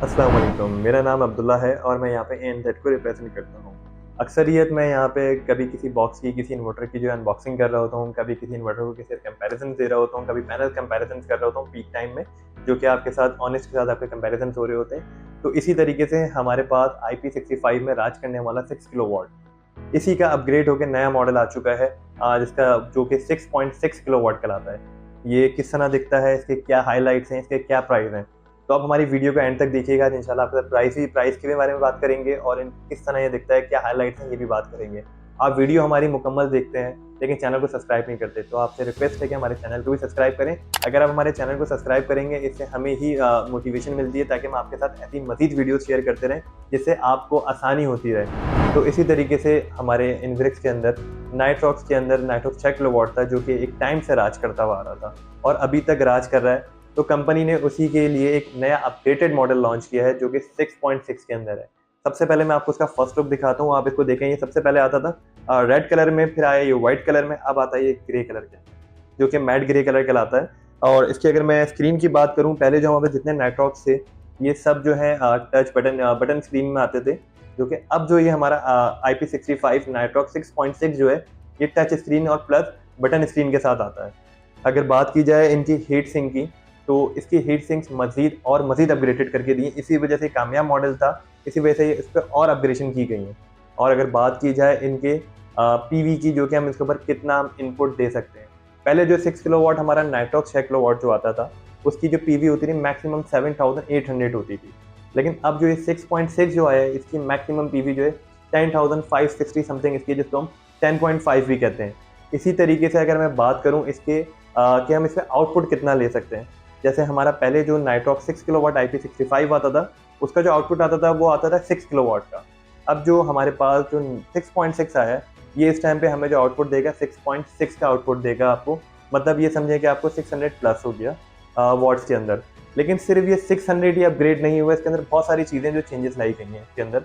अस्सलाम वालेकुम, मेरा नाम अब्दुल्ला है और मैं यहाँ पे एएनज़ेड को रिप्रेज़ेंट करता हूँ। अक्सरियत मैं यहाँ पे कभी किसी बॉक्स की, किसी इन्वर्टर की जो है अनबॉक्सिंग कर रहा होता हूँ, कभी किसी इन्वर्टर को किसी कंपैरिज़न दे रहा होता हूँ, कभी पैनल कंपैरिज़न्स कर रहा होता हूँ पीक टाइम में, जो कि आपके साथ ऑनेस्ट के साथ आपके कंपैरिज़न्स हो रहे होते हैं। तो इसी तरीके से हमारे पास IP65 में राज करने वाला 6 किलोवाट, इसी का अपग्रेड होके नया मॉडल आ चुका है जिसका जो कि 6.6 किलोवाट कहलाता है। ये किस तरह दिखता है, इसके क्या हाइलाइट्स हैं, इसके क्या प्राइस हैं? तो आप हमारी वीडियो को एंड तक देखिएगा, इंशाल्लाह आपके साथ प्राइस के भी बारे में बात करेंगे और इन किस तरह ये दिखता है, क्या हाइलाइट्स हैं, ये भी बात करेंगे। आप वीडियो हमारी मुकम्मल देखते हैं, लेकिन चैनल को सब्सक्राइब नहीं करते, तो आपसे रिक्वेस्ट है कि हमारे चैनल को भी सब्सक्राइब करें। अगर आप हमारे चैनल को सब्सक्राइब करेंगे, इससे हमें ही मोटिवेशन मिलती है ताकि हम आपके साथ ऐसी मज़ीद वीडियोज़ शेयर करते रहें, जिससे आपको आसानी होती रहे। तो इसी तरीके से हमारे इन्वरिक्स के अंदर नाइट्रॉक्स के अंदर नाइट्रॉक्स 6 किलोवाट था, जो कि एक टाइम से राज करता हुआ आ रहा था और अभी तक राज कर रहा है। तो कंपनी ने उसी के लिए एक नया अपडेटेड मॉडल लॉन्च किया है जो कि 6.6 के अंदर है। सबसे पहले मैं आपको इसका फर्स्ट लुक दिखाता हूँ, आप इसको देखें। ये सबसे पहले आता था रेड कलर में, फिर आया ये व्हाइट कलर में, अब आता है ये ग्रे कलर के अंदर, जो कि मैट ग्रे कलर कहलाता है। और इसकी अगर मैं स्क्रीन की बात करूँ, पहले जो हमारे पास जितने नाइट्रॉक्स थे, ये सब जो है टच बटन स्क्रीन में आते थे, जो कि अब जो ये हमारा IP65 नाइट्रॉक्स 6.6 जो है, ये टच स्क्रीन और प्लस बटन स्क्रीन के साथ आता है। अगर बात की जाए इनकी हीट सिंक की, तो इसकी हीट सिंक्स मज़ीद अपग्रेडेड करके दी हैं। इसी वजह से कामयाब मॉडल था, इसी वजह से इस पे और अपग्रेडेशन की गई है। और अगर बात की जाए इनके पीवी की, जो कि हम इसके ऊपर कितना इनपुट दे सकते हैं। पहले जो 6 किलोवाट हमारा नाइट्रॉक्स 6 किलोवाट जो आता था, उसकी जो पीवी होती थी मैक्सिमम 7800 होती थी। लेकिन अब जो ये 6.6 जो आया है, इसकी मैक्सिमम पीवी जो है 10560 समथिंग इसकी, जिसको हम 10.5 भी कहते हैं। इसी तरीके से अगर मैं बात करूँ इसके कि हम इसमें आउटपुट कितना ले सकते हैं। जैसे हमारा पहले जो नाइट्रॉक्स 6 किलोवाट IP65 आता था, उसका जो आउटपुट आता था वो आता था 6 किलोवाट का। अब जो हमारे पास जो 6.6 आया है, ये इस टाइम पे हमें जो आउटपुट देगा 6.6 का आउटपुट देगा आपको। मतलब ये समझिए कि आपको 600 प्लस हो गया वॉट्स के अंदर। लेकिन सिर्फ ये 600 ही अपग्रेड नहीं हुआ, इसके अंदर बहुत सारी चीज़ें जो चेंजेस लाई गई हैं इसके अंदर।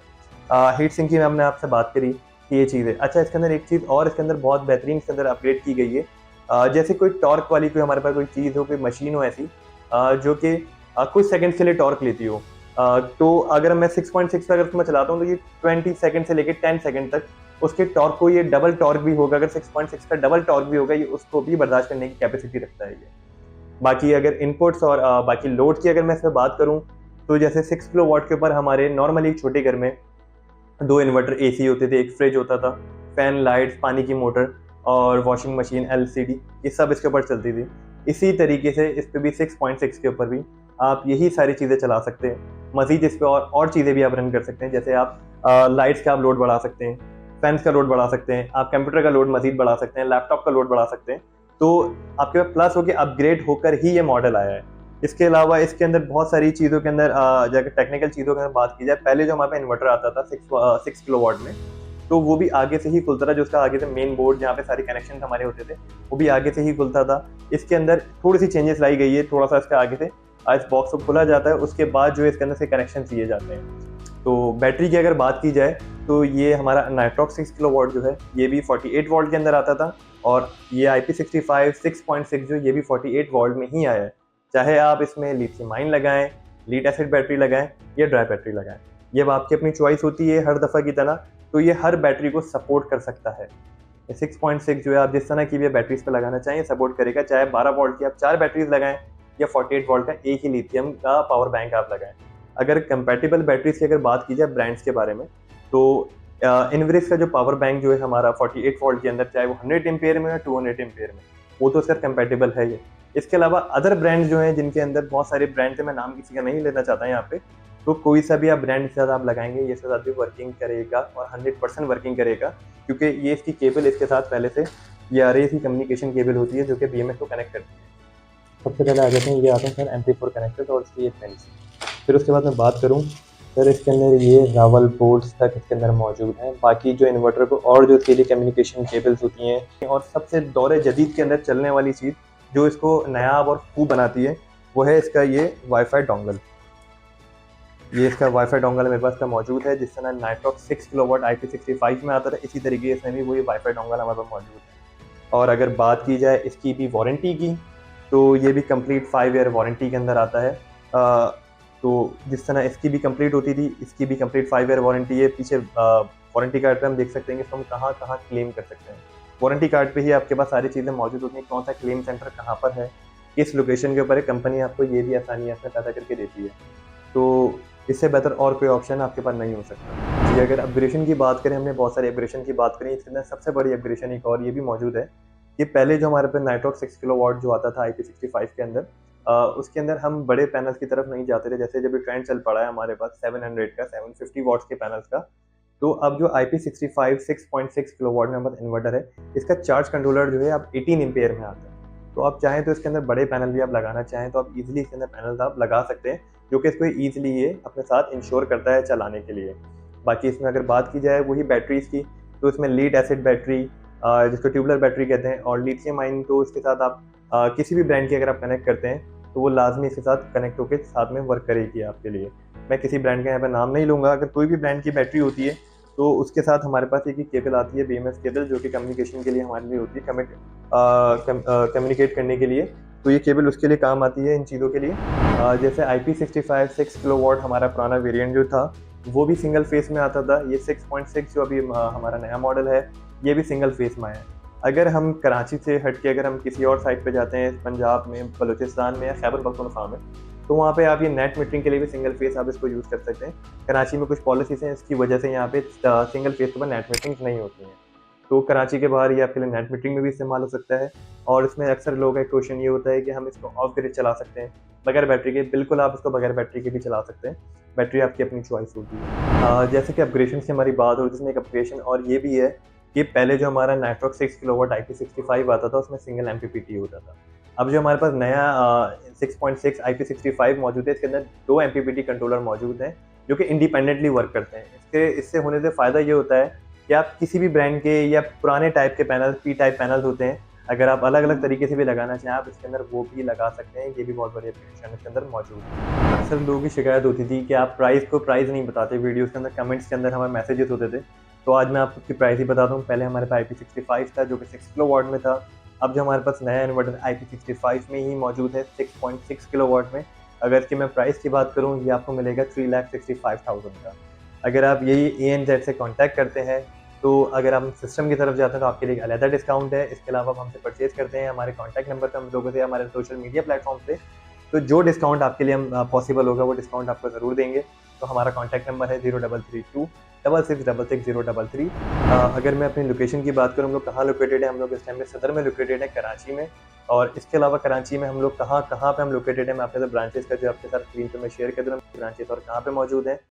हीट सिंक की हमने आपसे बात करी कि ये चीज़ है। अच्छा, इसके अंदर एक चीज़ और इसके अंदर बहुत बेहतरीन इसके अंदर अपग्रेड की गई है। जैसे कोई टॉर्क वाली कोई हमारे पास कोई चीज़ हो, कोई मशीन हो ऐसी जो कि कुछ सेकंड्स के लिए टॉर्क लेती हो। तो अगर मैं 6.6 पे अगर मैं चलाता हूँ, तो ये 20 सेकंड से लेके 10 सेकंड तक उसके टॉर्क को, ये डबल टॉर्क भी होगा, अगर 6.6 का डबल टॉर्क भी होगा, ये उसको भी बर्दाश्त करने की कैपेसिटी रखता है ये। बाकी अगर इनपुट्स और बाकी लोड की अगर मैं इसमें बात करूँ, तो जैसे 6 किलोवाट के ऊपर हमारे नॉर्मली छोटे घर में 2 इन्वर्टर एसी होते थे, एक फ्रिज होता था, फैन, लाइट्स, पानी की मोटर और वॉशिंग मशीन, एलसीडी, ये सब इसके ऊपर चलती थी। इसी तरीके से इस पे भी 6.6 के ऊपर भी आप यही सारी चीज़ें चला सकते हैं। मज़ीद इस पे और चीज़ें भी आप रन कर सकते हैं। जैसे आप लाइट्स का आप लोड बढ़ा सकते हैं, फैन्स का लोड बढ़ा सकते हैं, आप कंप्यूटर का लोड मज़ीद बढ़ा सकते हैं, लैपटॉप का लोड बढ़ा सकते हैं। तो आपके पास प्लस होके अपग्रेड होकर ही ये मॉडल आया है। इसके अलावा इसके अंदर बहुत सारी चीज़ों के अंदर जाकर टेक्निकल चीज़ों की अगर बात की जाए, पहले जो हमारे पास इन्वर्टर आता था 6 किलोवाट में, तो वो भी आगे से ही खुलता था। जो उसका आगे से मेन बोर्ड जहाँ पे सारे कनेक्शन हमारे होते थे, वो भी आगे से ही खुलता था। इसके अंदर थोड़ी सी चेंजेस लाई गई है, थोड़ा सा इसका आगे से इस बॉक्स को खोला जाता है, उसके बाद जो इसके अंदर से कनेक्शन दिए जाते हैं। तो बैटरी की अगर बात की जाए, तो ये हमारा नाइट्रॉक्स 6 किलोवाट जो है, ये भी 48 वोल्ट के अंदर आता था और ये IP65 6.6 जो, ये भी 48 वोल्ट में ही आया है। चाहे आप इसमें लिथियम आयन लगाएं, लीड एसिड बैटरी लगाएं या ड्राई बैटरी लगाएं, ये अब आपकी अपनी चॉइस होती है हर दफ़ा की तरह। तो ये हर बैटरी को सपोर्ट कर सकता है। ये 6.6 जो है, आप जिस तरह की भी बैटरीज पे लगाना चाहिए सपोर्ट करेगा। चाहे 12 वोल्ट की आप 4 बैटरीज लगाएं या 48 वोल्ट का एक ही लिथियम का पावर बैंक आप लगाएं। अगर कंपैटिबल बैटरीज की अगर बात की जाए ब्रांड्स के बारे में, तो इनवरिक्स का जो पावर बैंक जो है हमारा 48 वोल्ट के अंदर, चाहे वो 100 एम्पेयर में या 200 एम्पेयर में, वो तो सर कंपैटिबल है ये। इसके अलावा अदर ब्रांड जो हैं, जिनके अंदर बहुत सारे ब्रांड है, मैं नाम किसी का नहीं लेना चाहता यहाँ पे, तो कोई सा भी आप ब्रांड के साथ आप लगाएंगे, ये इसके साथ भी वर्किंग करेगा और 100% वर्किंग करेगा, क्योंकि ये इसकी केबल इसके साथ पहले से ये आ रही थी, कम्युनिकेशन केबल होती है जो कि BMS को कनेक्ट करती है। सबसे पहले आ जाते हैं, ये आते हैं सर MP4 कनेक्टर और इसकी ये पिन्स। फिर उसके बाद मैं बात करूँ सर, इसके अंदर ये रावल बोर्ड्स तक इसके अंदर मौजूद हैं। बाकी जो इन्वर्टर को और जो इसके लिए कम्युनिकेशन केबल्स होती हैं, और सबसे दौरे जदीद के अंदर चलने वाली चीज़ जो इसको नायाब और खूब बनाती है, वो है इसका ये वाईफाई डोंगल। ये इसका वाईफाई डोंगल मेरे पास का मौजूद है। जिस तरह नाइट्रॉक्स 6 किलोवाट IP65 में आता था, इसी तरीके इसमें भी वही वाईफाई डोंगल हमारे पास मौजूद है। और अगर बात की जाए इसकी भी वारंटी की, तो ये भी कंप्लीट 5 ईयर वारंटी के अंदर आता है। तो जिस तरह इसकी भी कंप्लीट होती थी, इसकी भी कंप्लीट 5 ईयर वारंटी है। पीछे वारंटी कार्ड पे हम देख सकते हैं कि इसको हम कहाँ-कहाँ क्लेम कर सकते हैं। वारंटी कार्ड पे ही आपके पास सारी चीज़ें मौजूद होती हैं, कौन-सा क्लेम सेंटर कहाँ पर है, किस लोकेशन के ऊपर है, कंपनी आपको ये भी आसानी इसमें पैदा करके देती है। तो इससे बेहतर और कोई ऑप्शन आपके पास नहीं हो सकता। जी, अगर अपग्रेडेशन की बात करें, हमने बहुत सारे अपग्रेडेशन की बात करी, इसके अंदर सबसे बड़ी अपग्रेडेशन एक और ये भी मौजूद है कि पहले जो हमारे पे नाइट्रॉक्स 6 किलोवाट जो आता था IP65 के अंदर, उसके अंदर हम बड़े पैनल्स की तरफ नहीं जाते थे। जैसे जब ये ट्रेंड चल पड़ा है हमारे पास 700 का, 750 वॉट्स के पैनल्स का, तो अब जो IP65 6.6 किलोवाट में हमारे पास इन्वर्टर है, इसका चार्ज कंट्रोलर जो है अब 18 एम्पीयर में आता है। तो आप चाहें तो इसके अंदर बड़े पैनल भी आप लगाना चाहें तो आप ईज़िली इसके अंदर पैनल्स आप लगा सकते हैं, जो कि इसको ईज़िली ये अपने साथ इंश्योर करता है चलाने के लिए। बाकी इसमें अगर बात की जाए वही बैटरीज़ की, तो इसमें लीड एसिड बैटरी, जिसको ट्यूबुलर बैटरी कहते हैं, और लिथियम आयन, तो इसके साथ आप किसी भी ब्रांड की अगर आप कनेक्ट करते हैं तो वो लाज़मी इसके साथ कनेक्ट होकर साथ में वर्क करेगी आपके लिए। मैं किसी ब्रांड का यहाँ पे नाम नहीं लूँगा, अगर कोई भी ब्रांड की बैटरी होती है तो उसके साथ हमारे पास एक ही केबल आती है, BMS केबल, जो कि कम्युनिकेशन के लिए हमारे लिए होती है, कम्युनिकेट करने के लिए। तो ये केबल उसके लिए काम आती है इन चीज़ों के लिए। जैसे IP65 6 किलोवाट हमारा पुराना वेरिएंट जो था, वो भी सिंगल फेस में आता था। ये 6.6 जो अभी हमारा नया मॉडल है, ये भी सिंगल फेस में है। अगर हम कराची से हट के अगर हम किसी और साइड पे जाते हैं, पंजाब में, बलूचिस्तान में या खैबर पख्तूनख्वा में, तो वहाँ पे आप ये नेट मीटरिंग के लिए भी सिंगल फेस आप इसको यूज़ कर सकते हैं। कराची में कुछ पॉलिसीज़ हैं, इसकी वजह से यहाँ पे सिंगल फेस के ऊपर नेट मीटरिंग नहीं होती हैं। तो कराची के बाहर ये आपके लिए नेट मीटरिंग में भी इस्तेमाल हो सकता है। और इसमें अक्सर लोगों का एक क्वेश्चन ये होता है कि हम इसको ऑफ ग्रिड चला सकते हैं बगैर बैटरी के। बिल्कुल, आप इसको बगैर बैटरी के भी चला सकते हैं, बैटरी आपकी अपनी चॉइस होती है। जैसे कि अपग्रेडेशन की हमारी बात हो, जिसमें एक अपग्रेडेशन और ये भी है कि पहले जो हमारा नाइट्रॉक्स 6 किलोवाट IP65 आता था, उसमें सिंगल MPPT होता था। अब जो हमारे पास नया 6.6 IP65 मौजूद है, इसके अंदर 2 MPPT कंट्रोलर मौजूद हैं, जो कि इंडिपेंडेंटली वर्क करते हैं। इससे होने से फ़ायदा ये होता है कि आप किसी भी ब्रांड के या पुराने टाइप के पैनल, P टाइप पैनल्स होते हैं, अगर आप अलग-अलग तरीके से भी लगाना चाहें, आप इसके अंदर वो भी लगा सकते हैं। ये भी बहुत बड़ी एप्लीकेशन इसके अंदर मौजूद है। अक्सर लोगों की शिकायत होती थी कि आप प्राइस नहीं बताते वीडियोज़ के अंदर, कमेंट्स के अंदर हमारे मैसेजेस होते थे। तो आज मैं आपको उसकी प्राइस ही बताता हूँ। पहले हमारे पास IP65 था, जो कि 6 किलोवाट में था। अब जो हमारे पास नया इन्वर्टर IP65 में ही मौजूद है, 6.6 किलोवाट में। अगर इसकी मैं प्राइस की बात करूँ, ये आपको मिलेगा 3,65,000 का। अगर आप यही ANZ से कॉन्टैक्ट करते हैं, तो अगर हम सिस्टम की तरफ जाते हैं तो आपके लिए एक अलग डिस्काउंट है। इसके अलावा आप हमसे परचेज़ करते हैं हमारे कॉन्टैक्ट नंबर पे, हम लोगों से, हमारे सोशल मीडिया प्लेटफॉर्म पे, तो जो डिस्काउंट आपके लिए हम पॉसिबल होगा वो डिस्काउंट आपको ज़रूर देंगे। तो हमारा कॉन्टैक्ट नंबर है 0332 6666 अगर मैं अपनी लोकेशन की बात करूँ, हम लोग कहाँ लोकेटेड है, हम लोग इस टाइम में सदर में लोकेटेड है, कराची में। और इसके अलावा कराची में हम लोग कहाँ-कहाँ पे हम लोकेटेड हैं, मैं अपने ब्रांचेज़ का जो आपके साथ स्क्रीन पे मैं शेयर कर दूँ, ब्रांचेज़ और कहाँ पे मौजूद हैं।